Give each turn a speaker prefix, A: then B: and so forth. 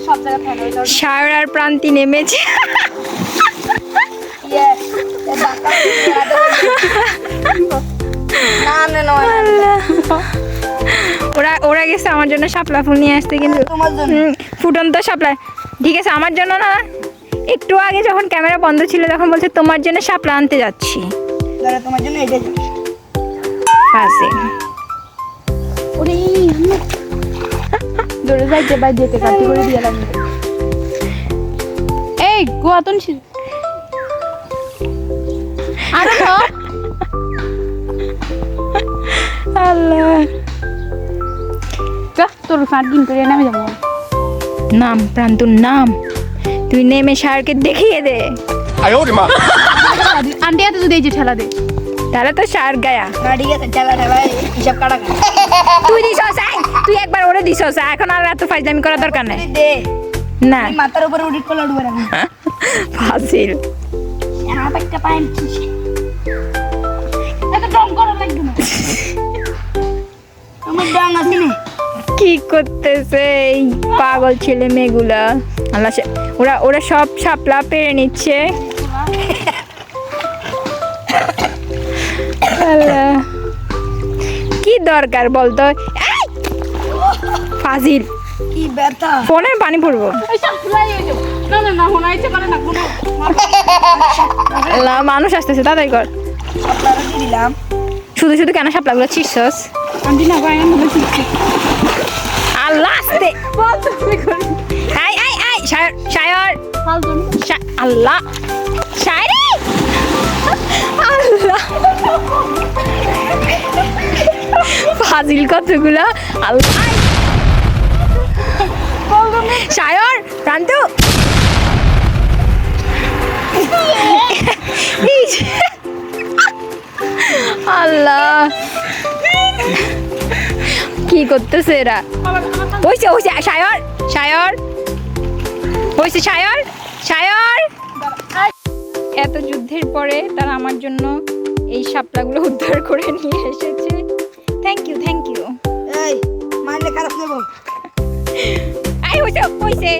A: সব জায়গায় ফেলো এটা
B: সায়র আর প্রান্তি নেমেছে
A: না না না
B: ওরা গেছে আমার জন্য শাপলা ফুল নিয়ে আসতে, কিন্তু
A: তোমার জন্য
B: ফুটন্ত শাপলা। ঠিক আছে, আমার জন্য না। একটু আগে যখন ক্যামেরা বন্ধ ছিল তখন বলছে তোমার জন্য শাপলা আনতে যাচ্ছি।
A: দাঁড়া তোমার জন্য এটা
B: আছে
A: ওরে দৌড়ে যাইতে বাই যেতে কাটি করে দিয়ে লাগবে এই গোয়াতন আরে না
B: আল্লাহ,
A: যা তোর ফাট দিন করে নামে যাবো
B: নাম প্রান্তুর নাম, তুই নেমে সারকে দেখিয়ে দে।
A: আন্টি এত যদি এই যে ঠেলা দে
B: তাহলে তো সার গায়া।
A: না ঠিক আছে ঠেলা ঠেলা হিসাব কাটা
B: তুই দিছস, তুই একবার ওরে দিছস, এখন আর এত ফাইজলামি করার দরকার নাই।
A: দে
B: না
A: মাথার উপরে উড়িট করলে উঠবে না
B: ফাজিল।
A: হাত একটা পাইন এত ডং করা লাগবে না আমার ডং আছে না
B: কি করতেছে এই পাগল ছেলে মেয়েগুলা? আল্লাহ, ওরা সব শাপলা পেরে নিচ্ছে। আল্লাহ, কি দরকার বলতো? এই! ফাজিল,
A: কি ব্যথা
B: ফোনে পানি পড়বো।
A: না না না হোনা ইচ্ছে করে না কোনো
B: আল্লাহ, মানুষ আসতেছে, তাড়াতাড়ি কর।
A: আপনারা কি দিলাম
B: শুধু শুধু কেন শাপলাগুলো ছিঁড়ছস?
A: আন্টি না ভাই আমি বলছি
B: আল্লাহ, আসতে
A: বল তুমি করে
B: I I I Sayar Sayar
A: ফালতু
B: আল্লাহ, শায়রি আল্লাহ, ফাজিল কতগুলা। আল্লাহ, সায়র প্রান্ত আল্লাহ, কি করতেছে এরা? হইছে হইছে সায়র সায়র হইছে সায়র সায়র। এত যুদ্ধের পরে তারা আমার জন্য এই শাপলাগুলো উদ্ধার করে নিয়ে এসেছে। Thank you thank you.
A: এই মাইন্ডে খারাপ নেব
B: আই হইছে হইছে